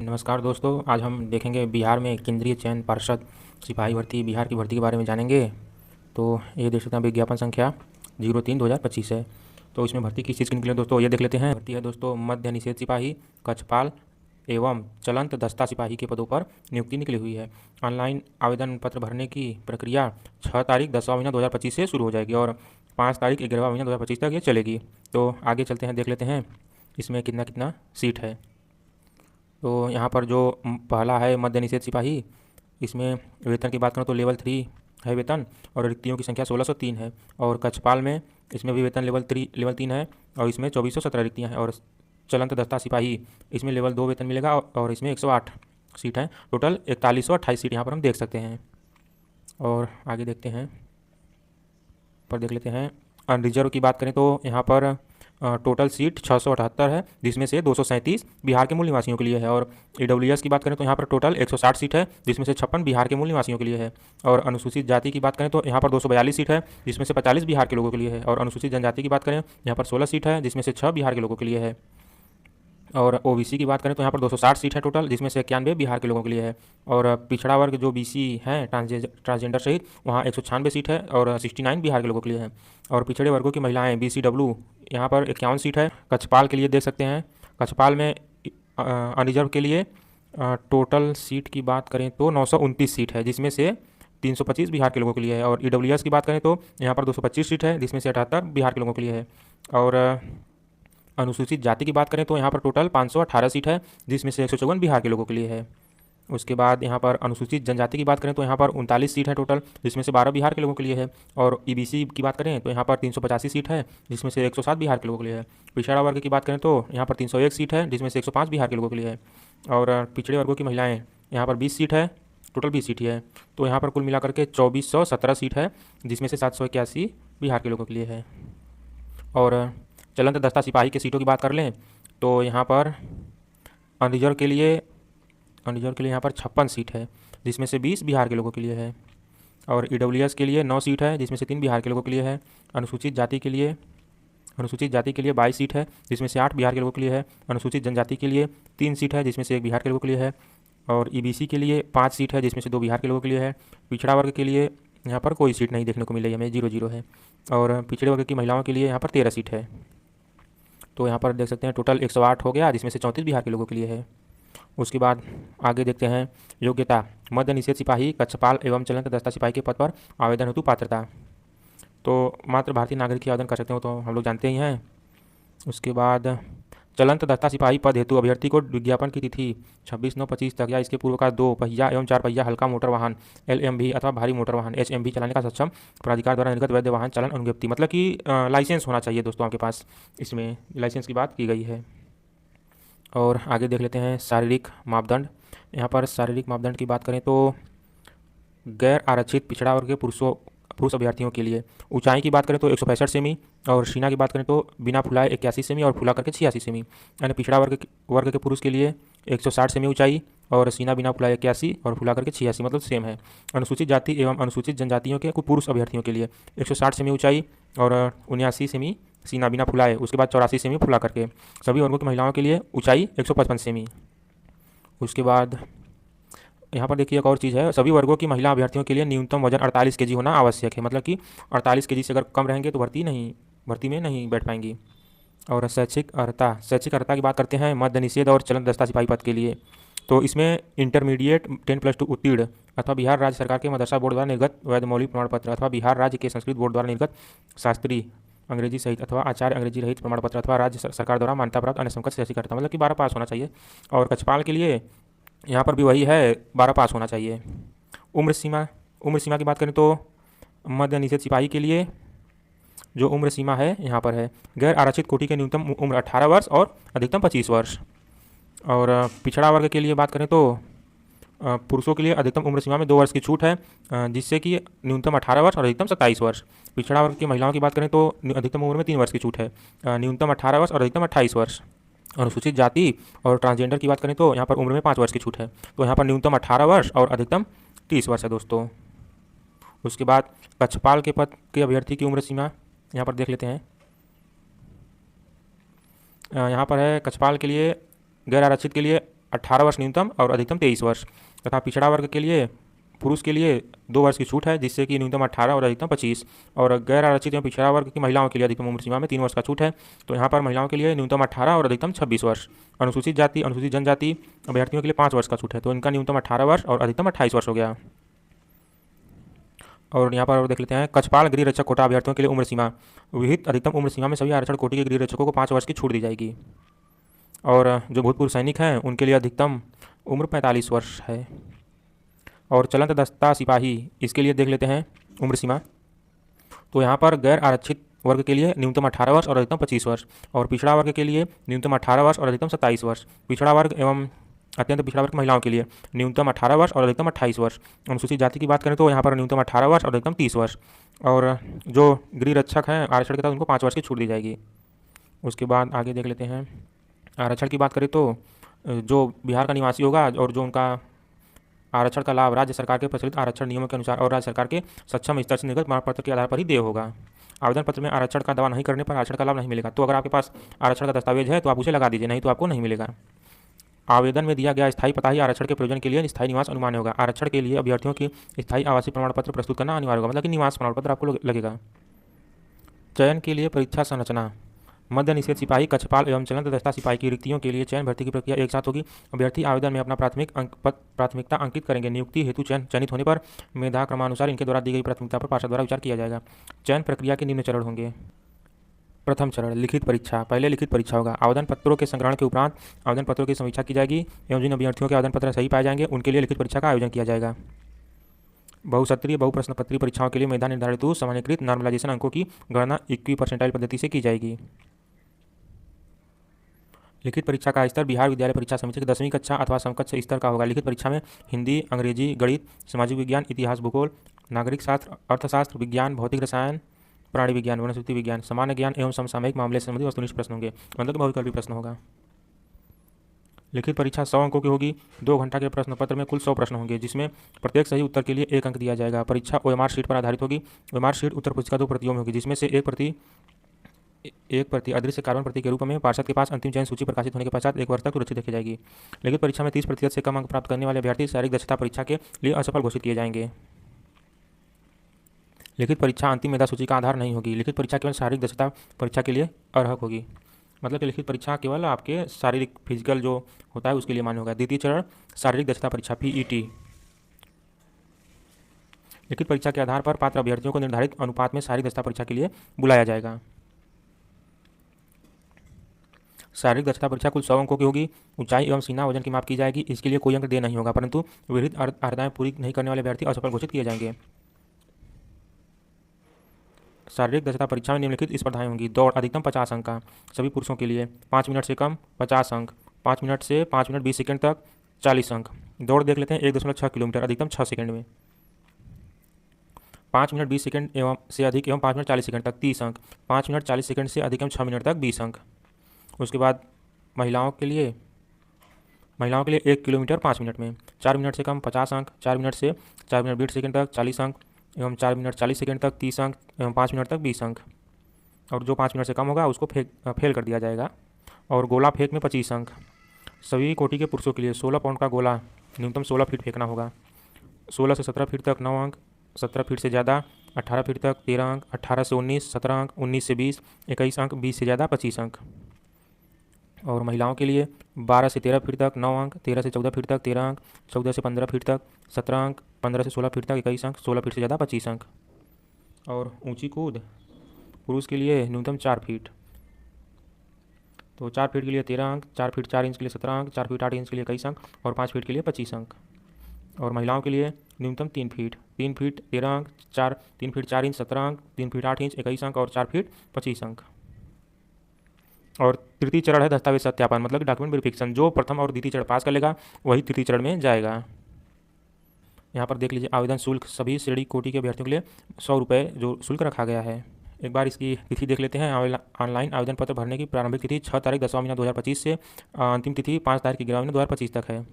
नमस्कार दोस्तों, आज हम देखेंगे बिहार में केंद्रीय चयन पार्षद सिपाही भर्ती बिहार की भर्ती के बारे में जानेंगे। तो ये देख सकते हैं विज्ञापन संख्या 03/2025 है। तो इसमें भर्ती किस चीज़ की निकली है दोस्तों, ये देख लेते हैं। भर्ती है दोस्तों मध्य निषेध सिपाही, कक्षपाल एवं चलंत दस्ता सिपाही के पदों पर नियुक्ति निकली हुई है। ऑनलाइन आवेदन पत्र भरने की प्रक्रिया 6 तारीख 10वां महीना 2025 से शुरू हो जाएगी और 5 तारीख 11वां महीना 2025 तक ये चलेगी। तो आगे चलते हैं, देख लेते हैं इसमें कितना कितना सीट है। तो यहाँ पर जो पहला है मध्य निषेध सिपाही, इसमें वेतन की बात करें तो लेवल 3 है वेतन और रिक्तियों की संख्या 1603 है। और कक्षपाल में इसमें भी वेतन लेवल 3 है और इसमें 2417 रिक्तियाँ हैं। और चलंत दस्ता सिपाही इसमें लेवल 2 वेतन मिलेगा और इसमें 108 सीट हैं। टोटल 4128 सीट यहाँ पर हम देख सकते हैं। और आगे देखते हैं, पर देख लेते हैं अनरिजर्व की बात करें तो यहाँ पर टोटल सीट 678 है, जिसमें से 237 बिहार के मूल निवासियों के लिए है। और ईडब्ल्यूएस की बात करें तो यहाँ पर टोटल 160 सीट है, जिसमें से 56 बिहार के मूल निवासियों के लिए है। और अनुसूचित जाति की बात करें तो यहाँ पर 242 सीट है, जिसमें से 45 बिहार के लोगों के लिए है। और अनुसूचित जनजाति की बात करें यहाँ पर 16 सीट है, जिसमें से 6 बिहार के लोगों के लिए है। और ओबीसी की बात करें तो यहाँ पर 260 सीट है टोटल, जिसमें से 91 बिहार के लोगों के लिए है। और पिछड़ा वर्ग जो बीसी हैं ट्रांसजेंडर सहित, वहाँ 196 सीट है और 69 बिहार के लोगों के लिए है। और पिछड़े वर्गों की महिलाएं बीसीडब्ल्यू, यहाँ पर 51 सीट है। कक्षपाल के लिए देख सकते हैं, कक्षपाल में अनरिजर्व के लिए टोटल सीट की बात करें तो 929 सीट है, जिसमें से 325 बिहार के लोगों के लिए है। और ईडब्ल्यूएस की बात करें तो यहाँ पर 225 सीट है, जिसमें से 78 बिहार के लोगों के लिए है। और अनुसूचित जाति की बात करें तो यहाँ पर टोटल 518 सीट है, जिसमें से 154 बिहार के लोगों के लिए है। उसके बाद यहाँ पर अनुसूचित जनजाति की बात करें तो यहाँ पर 39 सीट है टोटल, जिसमें से 12 बिहार के लोगों के लिए है। और ईबीसी की बात करें तो यहाँ पर 385 सीट है, जिसमें से 107 बिहार के लोगों के लिए है। पिछड़ा वर्ग की बात करें तो यहाँ पर 301 सीट है, जिसमें से 105 बिहार के लोगों के लिए है। और पिछड़े वर्गों की महिलाएँ यहाँ पर 20 सीट है, टोटल 20 सीट ही है। तो यहाँ पर कुल मिलाकर के 2417 सीट है, जिसमें से 781 बिहार के लोगों के लिए है। और चलंत दस्ता सिपाही के सीटों की बात कर लें तो यहाँ पर अनरिजर्व के लिए यहाँ पर 56 सीट है, जिसमें से 20 बिहार के लोगों के लिए है। और ईडब्ल्यूएस के लिए 9 सीट है, जिसमें से 3 बिहार के लोगों के लिए है। अनुसूचित जाति के लिए 22 सीट है, जिसमें से 8 बिहार के लोगों के लिए है। अनुसूचित जनजाति के लिए 3 सीट है, जिसमें से 1 बिहार के लोगों के लिए है। और ईबीसी के लिए 5 सीट है, जिसमें से 2 बिहार के लोगों के लिए है। पिछड़ा वर्ग के लिए यहाँ पर कोई सीट नहीं देखने को मिल रही है, हमें 0-0 है। और पिछड़े वर्ग की महिलाओं के लिए यहाँ पर 13 सीट है। तो यहाँ पर देख सकते हैं टोटल 108 हो गया, जिसमें से 34 बिहार के लोगों के लिए है। उसके बाद आगे देखते हैं योग्यता, मध्य निषेध सिपाही, कक्षपाल एवं चलंत दस्ता सिपाही के पद पर आवेदन हेतु पात्रता। तो मात्र भारतीय नागरिक ही आवेदन कर सकते हो, तो हम लोग जानते ही हैं। उसके बाद चलंत दस्ता सिपाही पद हेतु अभ्यर्थी को विज्ञापन की तिथि 26/9/25 तक या इसके पूर्व का 2 पहिया एवं 4 पहिया हल्का मोटर वाहन एलएमवी अथवा भारी मोटर वाहन एचएमवी चलाने का सक्षम प्राधिकार द्वारा निर्गत वैध वाहन चालन अनुज्ञप्ति, मतलब कि लाइसेंस होना चाहिए दोस्तों आपके पास। इसमें लाइसेंस की बात की गई है। और आगे देख लेते हैं शारीरिक मापदंड। यहाँ पर शारीरिक मापदंड की बात करें तो गैर आरक्षित पिछड़ा वर्ग के पुरुष अभ्यर्थियों के लिए ऊंचाई की बात करें तो 165 सेमी और सीना की बात करें तो बिना फुलाए 81 सेमी और फुला करके 86 सेमी। यानी पिछड़ा वर्ग के पुरुष के लिए 160 सेमी ऊंचाई और सीना बिना फुलाए 81 और फुला करके 86, मतलब सेम है। अनुसूचित जाति एवं अनुसूचित जनजातियों के पुरुष अभ्यर्थियों के लिए 160 सेमी ऊंचाई और 79 सेमी सीना बिना फुलाए, उसके बाद 84 सेमी फुला करके। सभी वर्गों की महिलाओं के लिए ऊंचाई 155 सेमी। उसके बाद यहाँ पर देखिए एक और चीज़ है, सभी वर्गों की महिला अभ्यर्थियों के लिए न्यूनतम वजन 48 केजी होना आवश्यक है, मतलब कि 48 केजी से अगर कम रहेंगे तो भर्ती में नहीं बैठ पाएंगी। और शैक्षिक अर्हता की बात करते हैं मध्य निषेध और चलंत दस्ता सिपाही पद के लिए। तो इसमें इंटरमीडिएट 10+2 उत्तीर्ण अथवा बिहार राज्य सरकार के मदरसा बोर्ड द्वारा निर्गत वैध मौलिक प्रमाण पत्र अथवा बिहार राज्य के संस्कृत बोर्ड द्वारा निर्गत शास्त्री अंग्रेजी सहित अथवा आचार्य अंग्रेजी रहित प्रमाण पत्र अथवा राज्य सरकार द्वारा मान्यता प्राप्त अन्य समकक्ष शैक्षिक अर्हता, मतलब कि 12 पास होना चाहिए। और कक्षपाल के लिए यहाँ पर भी वही है, 12 पास होना चाहिए। उम्र सीमा की बात करें तो मध्य निषेध सिपाही के लिए जो उम्र सीमा है यहाँ पर है, गैर आरक्षित कोटि के न्यूनतम उम्र 18 वर्ष और अधिकतम 25 वर्ष। और पिछड़ा वर्ग के लिए बात करें तो पुरुषों के लिए अधिकतम उम्र सीमा में 2 वर्ष की छूट है, जिससे कि न्यूनतम 18 वर्ष और अधिकतम 27 वर्ष। पिछड़ा वर्ग की महिलाओं की बात करें तो अधिकतम उम्र में 3 वर्ष की छूट है, न्यूनतम 18 वर्ष और अधिकतम 28 वर्ष। अनुसूचित जाति और ट्रांसजेंडर की बात करें तो यहाँ पर उम्र में 5 वर्ष की छूट है, तो यहाँ पर न्यूनतम 18 वर्ष और अधिकतम 30 वर्ष है दोस्तों। उसके बाद कक्षपाल के पद के अभ्यर्थी की उम्र सीमा यहाँ पर देख लेते हैं। यहाँ पर है कक्षपाल के लिए गैर आरक्षित के लिए 18 वर्ष न्यूनतम और अधिकतम 23 वर्ष, तथा पिछड़ा वर्ग के लिए पुरुष के लिए 2 वर्ष की छूट है, जिससे कि न्यूनतम 18 और अधिकतम 25, और गैर आरक्षित एवं पिछड़ा वर्ग की महिलाओं के लिए अधिकतम उम्र सीमा में 3 वर्ष का छूट है। तो यहाँ पर महिलाओं के लिए न्यूनतम 18 और अधिकतम 26 वर्ष, अनुसूचित जाति अनुसूचित जनजाति अभ्यर्थियों के लिए 5 वर्ष का छूट है, तो इनका न्यूनतम 18 वर्ष और अधिकतम 28 वर्ष हो गया। और यहाँ पर देख लेते हैं कक्षपाल गृह रक्षक कोटा अभ्यर्थियों के लिए उम्र सीमा, विहित अधिकतम उम्र सीमा में सभी आरक्षण कोटि के गृह रक्षकों को 5 वर्ष की छूट दी जाएगी। और जो भूतपूर्व सैनिक हैं उनके लिए अधिकतम उम्र 45 वर्ष है। और चलंत दस्ता सिपाही, इसके लिए देख लेते हैं उम्र सीमा। तो यहाँ पर गैर आरक्षित वर्ग के लिए न्यूनतम 18 वर्ष और अधिकतम 25 वर्ष, और पिछड़ा वर्ग के लिए न्यूनतम 18 वर्ष और अधिकतम 27 वर्ष, पिछड़ा वर्ग एवं अत्यंत पिछड़ा वर्ग महिलाओं के लिए न्यूनतम 18 वर्ष और अधिकतम 28 वर्ष। अनुसूचित जाति की बात करें तो यहाँ पर न्यूनतम 18 वर्ष और अधिकतम 30 वर्ष, और जो गृह रक्षक हैं आरक्षण के तहत उनको 5 वर्ष की छूट दी जाएगी। उसके बाद आगे देख लेते हैं आरक्षण की बात करें तो जो बिहार का निवासी होगा और जो उनका आरक्षण का लाभ राज्य सरकार के प्रचलित आरक्षण नियमों के अनुसार और राज्य सरकार के सक्षम स्तर से निर्गत प्रमाण पत्र के आधार पर ही देय होगा। आवेदन पत्र में आरक्षण का दावा नहीं करने पर आरक्षण का लाभ नहीं मिलेगा। तो अगर आपके पास आरक्षण का दस्तावेज है तो आप उसे लगा दीजिए, नहीं तो आपको नहीं मिलेगा। आवेदन में दिया गया स्थायी पता ही आरक्षण के प्रयोजन के लिए स्थायी निवास अनुमान्य होगा। आरक्षण के लिए अभ्यर्थियों की स्थायी आवासीय प्रमाण पत्र प्रस्तुत करना अनिवार्य होगा, मतलब कि निवास प्रमाण पत्र आपको लगेगा। चयन के लिए परीक्षा संरचना, मध्य निषेध सिपाही, कक्षपाल एवं चलंत दस्ता सिपाही की रिक्तियों के लिए चयन भर्ती की प्रक्रिया एक साथ होगी। अभ्यर्थी आवेदन में अपना प्राथमिकता अंकित करेंगे। नियुक्ति हेतु चयनित होने पर मेधा क्रमानुसार इनके द्वारा दी गई प्राथमिकता पर पार्षद द्वारा विचार किया जाएगा। चयन प्रक्रिया के निम्न चरण होंगे। प्रथम चरण लिखित परीक्षा। पहले लिखित परीक्षा होगा। आवेदन पत्रों के संग्रहण के उपरांत आवेदन पत्रों की समीक्षा की जाएगी एवं जिन अभ्यर्थियों के आवेदन पत्र सही पाए जाएंगे उनके लिए लिखित परीक्षा का आयोजन किया जाएगा। बहुसत्रीय बहुप्रश्न पत्रीय परीक्षाओं के लिए मेधा निर्धारित सामान्यकृत नॉर्मलाइजेशन अंकों की गणना 21 परसेंटाइल पद्धति से की जाएगी। लिखित परीक्षा का स्तर बिहार विद्यालय परीक्षा समिति की 10वीं कक्षा अथवा समकक्ष स्तर का होगा। लिखित परीक्षा में हिंदी, अंग्रेजी, गणित, सामाजिक विज्ञान, इतिहास, भूगोल, नागरिक शास्त्र, अर्थशास्त्र, विज्ञान, भौतिक रसायन, प्राणी विज्ञान, वनस्पति विज्ञान, सामान्य ज्ञान एवं समसामयिक मामले से संबंधित वस्तुनिष्ठ प्रश्न होंगे, मतलब बहुविकल्पी प्रश्न होगा। लिखित परीक्षा 100 अंकों की होगी। 2 घंटा के प्रश्न पत्र में कुल 100 प्रश्न होंगे, जिसमें प्रत्येक सही उत्तर के लिए 1 अंक दिया जाएगा। परीक्षा OMR शीट पर आधारित होगी। OMR शीट उत्तर पुस्तिका 2 प्रतियों में होगी, जिसमें से एक प्रति अदृश्य कार्बन प्रति के रूप में पार्षद के पास अंतिम चयन सूची प्रकाशित होने के पश्चात 1 वर्ष तक सुरक्षित रखी जाएगी। लिखित परीक्षा में 30% से कम अंक प्राप्त करने वाले अभ्यर्थी शारीरिक दक्षता परीक्षा के लिए असफल घोषित किए जाएंगे। लिखित परीक्षा अंतिम मेधा सूची का आधार नहीं होगी। लिखित परीक्षा केवल शारीरिक दक्षता परीक्षा के लिए अर्हक होगी, मतलब कि लिखित परीक्षा केवल आपके शारीरिक फिजिकल जो होता है उसके लिए मान्य होगा। द्वितीय चरण शारीरिक दक्षता परीक्षा PET। लिखित परीक्षा के आधार पर पात्र अभ्यर्थियों को निर्धारित अनुपात में शारीरिक दक्षता परीक्षा के लिए बुलाया जाएगा। शारीरिक दक्षता परीक्षा कुल 100 अंकों की होगी। ऊंचाई एवं सीना वजन की माप की जाएगी। इसके लिए कोई अंक दे नहीं होगा, परंतु विहित अर्हताएं पूरी नहीं करने वाले अभ्यर्थी असफल घोषित किए जाएंगे। शारीरिक दक्षता परीक्षा में निम्नलिखित स्पर्धाएं होंगी। दौड़ अधिकतम 50 अंक का सभी पुरुषों के लिए, 5 मिनट से कम 50 अंक, 5 मिनट से 5 मिनट 20 सेकंड तक 40 अंक। दौड़ देख लेते हैं 1.6 किलोमीटर अधिकतम 6 सेकंड में, 5 मिनट 20 सेकंड एवं से अधिक एवं 5 मिनट 40 सेकंड तक 30 अंक, 5 मिनट 40 सेकंड से अधिक एवं 6 मिनट तक 20 अंक। उसके बाद महिलाओं के लिए 1 किलोमीटर 5 मिनट में, 4 मिनट से कम 50 अंक, 4 मिनट से 4 मिनट 20 सेकंड तक 40 अंक एवं 4 मिनट 40 सेकंड तक 30 अंक एवं 5 मिनट तक 20 अंक। और जो 5 मिनट से कम होगा उसको फेल कर दिया जाएगा। और गोला फेंक में 25 अंक। सभी कोटि के पुरुषों के लिए 16 पाउंड का गोला न्यूनतम 16 फीट फेंकना होगा। 16 से 17 फीट तक 9 अंक, 17 फीट से ज़्यादा 18 फीट तक 13 अंक, 18 से 19 17 अंक, 19 से 20 21 अंक, 20 से ज़्यादा 25 अंक। और महिलाओं के लिए 12 से 13 फीट तक 9 अंक, 13 से 14 फीट तक 13 अंक, 14 से 15 फीट तक 17 अंक, 15 से 16 फीट तक 21 अंक, 16 फीट से ज़्यादा 25 अंक। और ऊंची कूद पुरुष के लिए न्यूनतम 4 फीट, तो 4 फीट के लिए 13 अंक, 4 फीट 4 इंच के लिए 17 अंक, 4 फीट 8 इंच के लिए 21 अंक और 5 फीट के लिए 25 अंक। और महिलाओं के लिए न्यूनतम 3 फीट, 3 फीट 13 अंक, 3 फीट 4 इंच 17 अंक, 3 फीट 8 इंच 21 अंक और 4 फीट 25 अंक। और तृतीय चरण है दस्तावेज सत्यापन, मतलब डॉक्यूमेंट वेरिफिकेशन। जो प्रथम और द्वितीय चरण पास कर लेगा वही तृतीय चरण में जाएगा। यहाँ पर देख लीजिए आवेदन शुल्क सभी श्रेणी कोटि के अभ्यर्थियों के लिए 100 रुपये जो शुल्क रखा गया है। एक बार इसकी तिथि देख लेते हैं। ऑनलाइन आवेदन पत्र भरने की प्रारंभिक तिथि 6 तारीख 10वां महीना 2025 से अंतिम तिथि 5 तारीख 11वां महीना 2025 तक है।